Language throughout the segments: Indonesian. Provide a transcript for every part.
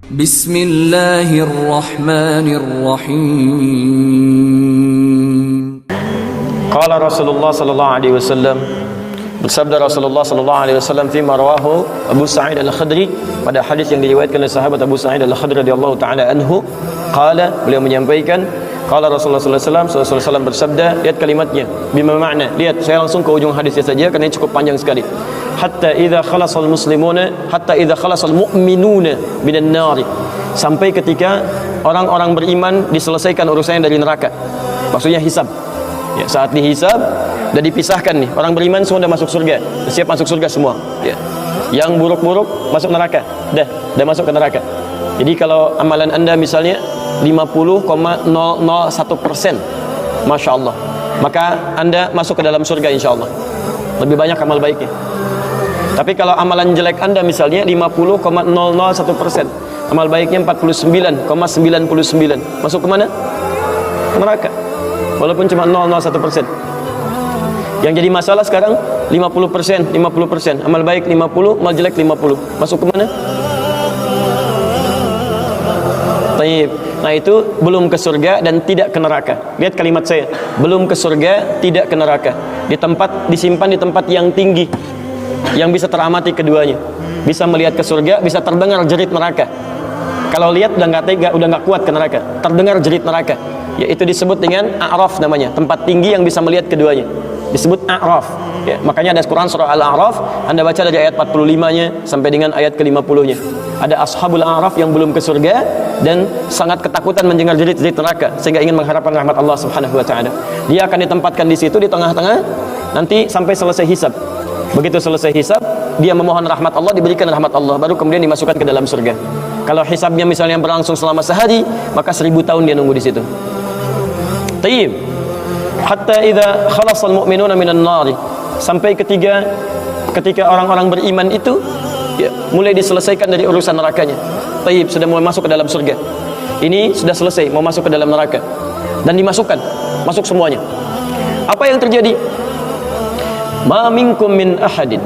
Bismillahirrahmanirrahim. Qala Rasulullah sallallahu alaihi wasallam, bersabda Rasulullah sallallahu alaihi wasallam fi marwahu Abu Sa'id Al-Khudri, pada hadis yang diriwayatkan oleh sahabat Abu Sa'id Al-Khudri radhiyallahu taala anhu, qala, beliau menyampaikan, qala Rasulullah sallallahu alaihi wasallam bersabda, lihat kalimatnya, bima makna, lihat, saya langsung ke ujung hadisnya saja karena ini cukup panjang sekali. Hatta idza khalasal muslimuna, hatta idza khalasal mu'minuna minan nar, sampai ketika orang-orang beriman diselesaikan urusannya dari neraka, maksudnya hisab. Ya, saat dihisab dan dipisahkan nih, orang beriman semua sudah masuk surga, siap masuk surga semua. Ya. Yang buruk-buruk masuk neraka, dah masuk ke neraka. Jadi kalau amalan anda misalnya 50,001%, masya Allah, maka anda masuk ke dalam surga insya Allah. Lebih banyak amal baiknya. Tapi kalau amalan jelek anda misalnya 50,001%, amal baiknya 49,99, masuk ke mana? Neraka. Walaupun cuma 0,01%. Yang jadi masalah sekarang 50%, amal baik 50, amal jelek 50. Masuk ke mana? Taib. Nah itu belum ke surga dan tidak ke neraka. Lihat kalimat saya, belum ke surga, tidak ke neraka. Disimpan di tempat yang tinggi, yang bisa teramati keduanya. Bisa melihat ke surga, bisa terdengar jerit neraka. Kalau lihat udah nggak tega, udah nggak kuat ke neraka. Terdengar jerit neraka. Yaitu disebut dengan A'raf namanya, tempat tinggi yang bisa melihat keduanya. Disebut A'raf. Ya, makanya ada Quran surah Al-A'raf, anda baca dari ayat 45-nya sampai dengan ayat ke-50-nya. Ada ashabul A'raf yang belum ke surga dan sangat ketakutan mendengar jerit-jerit neraka sehingga ingin mengharapkan rahmat Allah Subhanahu wa taala. Dia akan ditempatkan di situ di tengah-tengah nanti sampai selesai hisab. Begitu selesai hisab, dia memohon rahmat Allah, diberikan rahmat Allah, baru kemudian dimasukkan ke dalam surga. Kalau hisabnya misalnya berlangsung selama sehari, maka 1000 tahun dia nunggu di situ. Tayyib. Hatta idza khalasal mu'minuna minan nar, sampai ketika orang-orang beriman itu ya, mulai diselesaikan dari urusan nerakanya. Tayyib, sudah mulai masuk ke dalam surga. Ini sudah selesai, mau masuk ke dalam neraka. Dan dimasukkan, masuk semuanya. Apa yang terjadi? Ma minkum min ahadin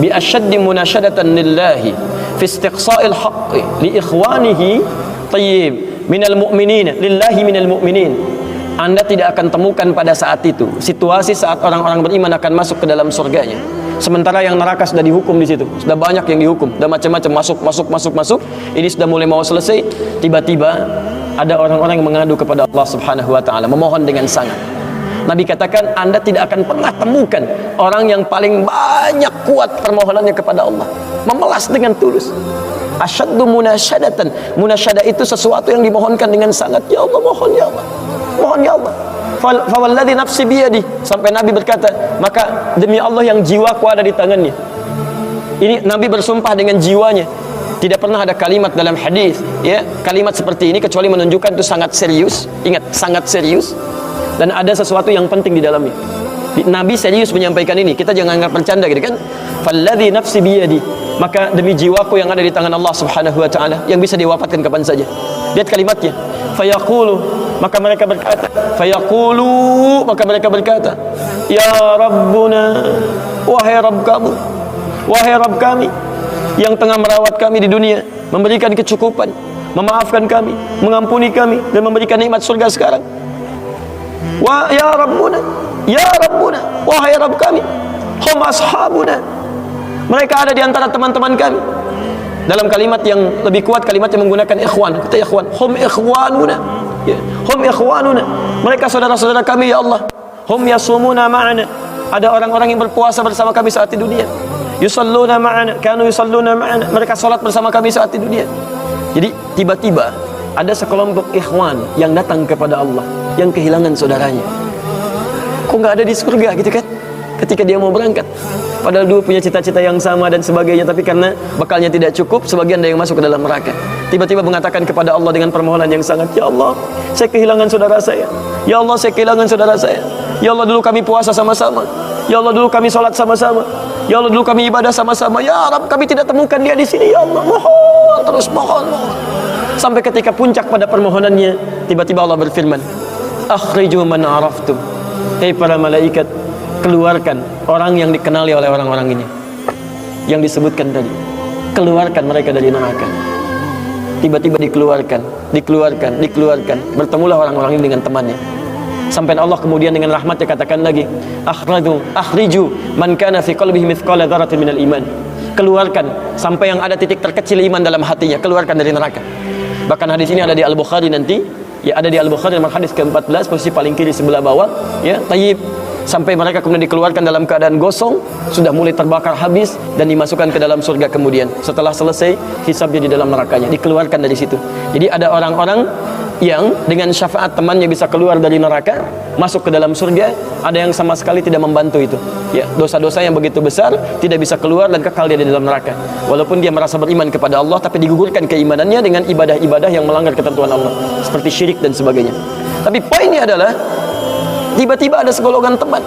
bi ashaddi munashadatan lillahi fi istiqsa'il haqqi li ikhwanihi tayyib minal mu'minin lillahi minal mu'minin. Anda tidak akan temukan pada saat itu situasi saat orang-orang beriman akan masuk ke dalam surganya, sementara yang neraka sudah dihukum di situ, sudah banyak yang dihukum, sudah macam-macam masuk. Ini sudah mulai mau selesai, tiba-tiba ada orang-orang yang mengadu kepada Allah Subhanahu wa taala, memohon dengan sangat. Nabi katakan, Anda tidak akan pernah temukan orang yang paling banyak kuat permohonannya kepada Allah, memelas dengan tulus. Asyaddu munasyadatan. Munasyadah itu sesuatu yang dimohonkan dengan sangat. Ya Allah, mohon ya Allah, mohon ya Allah. Fawalladzi nafsi biyadi, sampai Nabi berkata, maka demi Allah yang jiwaku ada di tangannya. Ini Nabi bersumpah dengan jiwanya. Tidak pernah ada kalimat dalam hadis, ya, kalimat seperti ini kecuali menunjukkan itu sangat serius. Ingat, sangat serius. Dan ada sesuatu yang penting di dalamnya. Nabi serius menyampaikan ini. Kita jangan anggap bercanda gitu kan. Falladzi nafsi biyadi, maka demi jiwaku yang ada di tangan Allah Subhanahu wa taala, yang bisa diwafatkan kapan saja. Lihat kalimatnya. Fayaqulu, maka mereka berkata, fayaqulu, maka mereka berkata, ya Rabbuna, wahai Rabb kamu, wahai Rabb kami yang tengah merawat kami di dunia, memberikan kecukupan, memaafkan kami, mengampuni kami, dan memberikan nikmat surga sekarang. Wa ya Rabbuna, wahai Rabb kami, hum ashabuna, mereka ada di antara teman-teman kami. Dalam kalimat yang lebih kuat, kalimat yang menggunakan ikhwan, kata ikhwan, hum ikhwanuna, ya, hum ikhwanuna, mereka saudara-saudara kami ya Allah. Hum yasumuna ma'ana, ada orang-orang yang berpuasa bersama kami saat di dunia. Yusalluna ma'ana, kanu yusalluna ma'ana, mereka salat bersama kami saat di dunia. Jadi tiba-tiba ada sekelompok ikhwan yang datang kepada Allah, yang kehilangan saudaranya. Kok nggak ada di surga gitu kan? Ketika dia mau berangkat, padahal dulu punya cita-cita yang sama dan sebagainya, tapi karena bekalnya tidak cukup, sebagian ada yang masuk ke dalam neraka. Tiba-tiba mengatakan kepada Allah dengan permohonan yang sangat, ya Allah, saya kehilangan saudara saya. Ya Allah, saya kehilangan saudara saya. Ya Allah, dulu kami puasa sama-sama. Ya Allah, dulu kami sholat sama-sama. Ya Allah, dulu kami ibadah sama-sama. Ya Rabb, kami tidak temukan dia di sini. Ya Allah, mohon, terus mohon. Sampai ketika puncak pada permohonannya, tiba-tiba Allah berfirman, akhriju man araftum. Hei para malaikat, keluarkan orang yang dikenali oleh orang-orang ini, yang disebutkan tadi. Keluarkan mereka dari neraka. Tiba-tiba dikeluarkan. Bertemulah orang-orang ini dengan temannya. Sampai Allah kemudian dengan rahmatnya katakan lagi, akhriju man kana fi qalbihi mithqala dzarratin minal iman. Keluarkan sampai yang ada titik terkecil iman dalam hatinya, keluarkan dari neraka. Bahkan hadis ini ada di Al-Bukhari nanti, ya ada di Al-Bukhari nomor hadis ke-14 posisi paling kiri sebelah bawah, ya, tayyib. Sampai mereka kemudian dikeluarkan dalam keadaan gosong, sudah mulai terbakar habis dan dimasukkan ke dalam surga kemudian. Setelah selesai hisabnya di dalam nerakanya, dikeluarkan dari situ. Jadi ada orang-orang yang dengan syafaat temannya bisa keluar dari neraka, masuk ke dalam surga. Ada yang sama sekali tidak membantu itu, ya, dosa-dosa yang begitu besar tidak bisa keluar dan kekal dia di dalam neraka. Walaupun dia merasa beriman kepada Allah, tapi digugurkan keimanannya dengan ibadah-ibadah yang melanggar ketentuan Allah, seperti syirik dan sebagainya. Tapi poinnya adalah tiba-tiba ada segolongan teman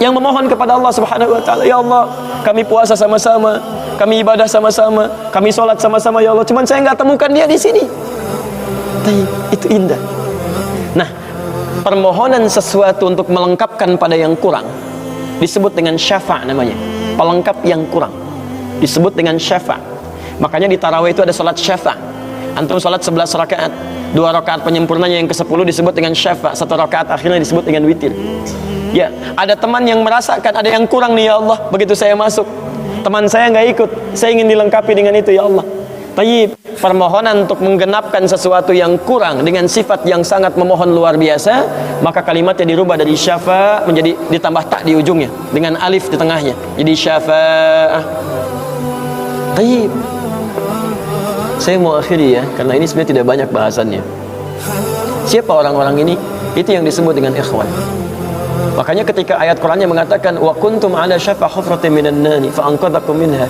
yang memohon kepada Allah Subhanahu wa taala, ya Allah, kami puasa sama-sama, kami ibadah sama-sama, kami sholat sama-sama, ya Allah, cuman saya nggak temukan dia di sini. Itu indah. Nah, permohonan sesuatu untuk melengkapkan pada yang kurang disebut dengan syafa' namanya. Pelengkap yang kurang disebut dengan syafa'. Makanya di tarawih itu ada salat syafa'. Antum salat 11 rakaat, 2 rakaat penyempurnanya yang ke-10 disebut dengan syafa', 1 rakaat akhirnya disebut dengan witir. Ya, ada teman yang merasakan ada yang kurang nih, ya Allah, begitu saya masuk, teman saya nggak ikut, saya ingin dilengkapi dengan itu, ya Allah. Tayyib, permohonan untuk menggenapkan sesuatu yang kurang dengan sifat yang sangat memohon luar biasa, maka kalimatnya dirubah dari syafa' menjadi ditambah tak di ujungnya dengan alif di tengahnya, jadi syafa'ah. Tayyib, saya mau akhiri ya, karena ini sebenarnya tidak banyak bahasannya. Siapa orang-orang ini? Itu yang disebut dengan ikhwan. Makanya ketika ayat Qur'annya mengatakan wa kuntum ala syafa hufratin minan nari fa anqadhakum minha,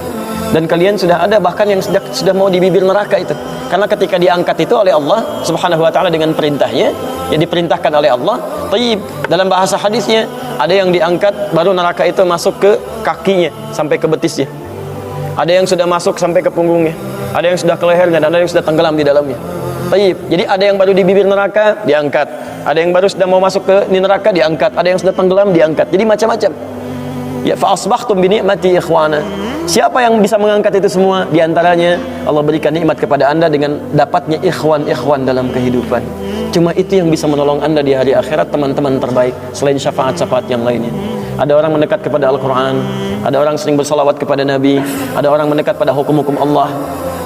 dan kalian sudah ada bahkan yang sudah mau di bibir neraka itu, karena ketika diangkat itu oleh Allah Subhanahu wa taala dengan perintahnya, yang diperintahkan oleh Allah. Tayyib, dalam bahasa hadisnya ada yang diangkat baru neraka itu masuk ke kakinya sampai ke betisnya, ada yang sudah masuk sampai ke punggungnya, ada yang sudah ke lehernya, dan ada yang sudah tenggelam di dalamnya. Tayyib, jadi ada yang baru di bibir neraka diangkat, ada yang baru sudah mau masuk ke neraka diangkat, ada yang sudah tenggelam diangkat, jadi macam-macam. Ya, fa asbahtum bi ni'mati ikhwana. Siapa yang bisa mengangkat itu semua? Di antaranya Allah berikan nikmat kepada Anda dengan dapatnya ikhwan-ikhwan dalam kehidupan. Cuma itu yang bisa menolong Anda di hari akhirat, teman-teman terbaik selain syafaat-syafaat yang lainnya. Ada orang mendekat kepada Al-Quran, ada orang sering bersalawat kepada Nabi, ada orang mendekat pada hukum-hukum Allah,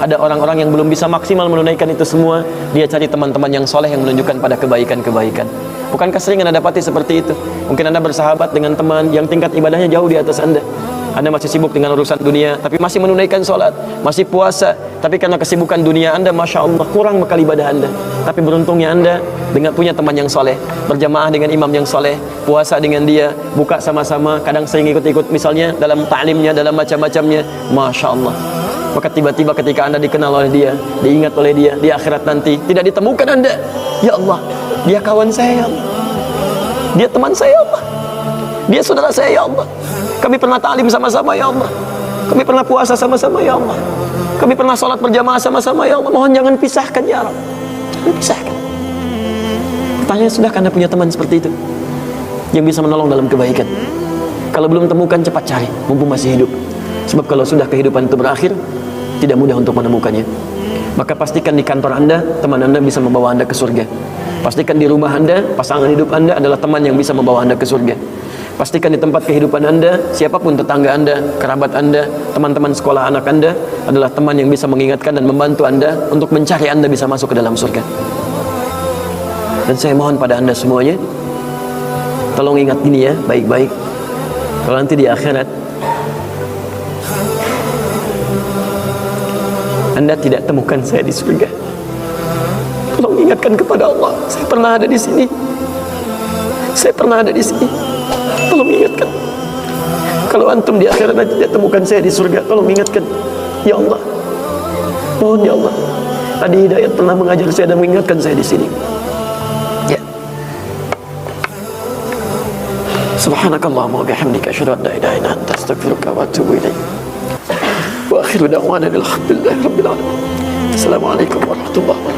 ada orang-orang yang belum bisa maksimal menunaikan itu semua, dia cari teman-teman yang soleh yang menunjukkan pada kebaikan-kebaikan. Bukankah sering Anda dapati seperti itu? Mungkin Anda bersahabat dengan teman yang tingkat ibadahnya jauh di atas Anda. Anda masih sibuk dengan urusan dunia, tapi masih menunaikan sholat, masih puasa, tapi karena kesibukan dunia Anda, Masya Allah, kurang bekal ibadah Anda. Tapi beruntungnya Anda dengan punya teman yang soleh, berjamaah dengan imam yang soleh, puasa dengan dia, buka sama-sama, kadang sering ikut-ikut misalnya dalam ta'limnya, dalam macam-macamnya, Masya Allah. Maka tiba-tiba ketika Anda dikenal oleh dia, diingat oleh dia, di akhirat nanti tidak ditemukan Anda, ya Allah, dia kawan saya, ya Allah, dia teman saya, ya Allah, dia saudara saya, ya Allah, kami pernah ta'lim sama-sama, ya Allah, kami pernah puasa sama-sama, ya Allah, kami pernah sholat berjamaah sama-sama, ya Allah, mohon jangan pisahkan, ya Allah, jangan pisahkan. Pertanyaan, sudahkah Anda punya teman seperti itu yang bisa menolong dalam kebaikan? Kalau belum temukan, cepat cari mumpung masih hidup. Sebab kalau sudah kehidupan itu berakhir, tidak mudah untuk menemukannya. Maka pastikan di kantor Anda, teman Anda bisa membawa Anda ke surga. Pastikan di rumah Anda, pasangan hidup Anda adalah teman yang bisa membawa Anda ke surga. Pastikan di tempat kehidupan Anda, siapapun tetangga Anda, kerabat Anda, teman-teman sekolah anak Anda adalah teman yang bisa mengingatkan dan membantu Anda untuk mencari Anda bisa masuk ke dalam surga. Dan saya mohon pada Anda semuanya, tolong ingat ini ya, baik-baik. Kalau nanti di akhirat Anda tidak temukan saya di surga, tolong ingatkan kepada Allah, saya pernah ada di sini, saya pernah ada di sini. Tolong ingatkan. Kalau antum di akhirat nanti tidak temukan saya di surga, tolong ingatkan, ya Allah. Mohon ya Allah. Tadi Hidayat pernah mengajar saya dan mengingatkan saya di sini. Ya. Subhanakallahumma wa bihamdika asyhadu an la ilaha illa anta astaghfiruka wa atubu ilaik. Wa akhiru da'wana alhamdulillahi rabbil alamin. Assalamualaikum warahmatullahi wabarakatuh.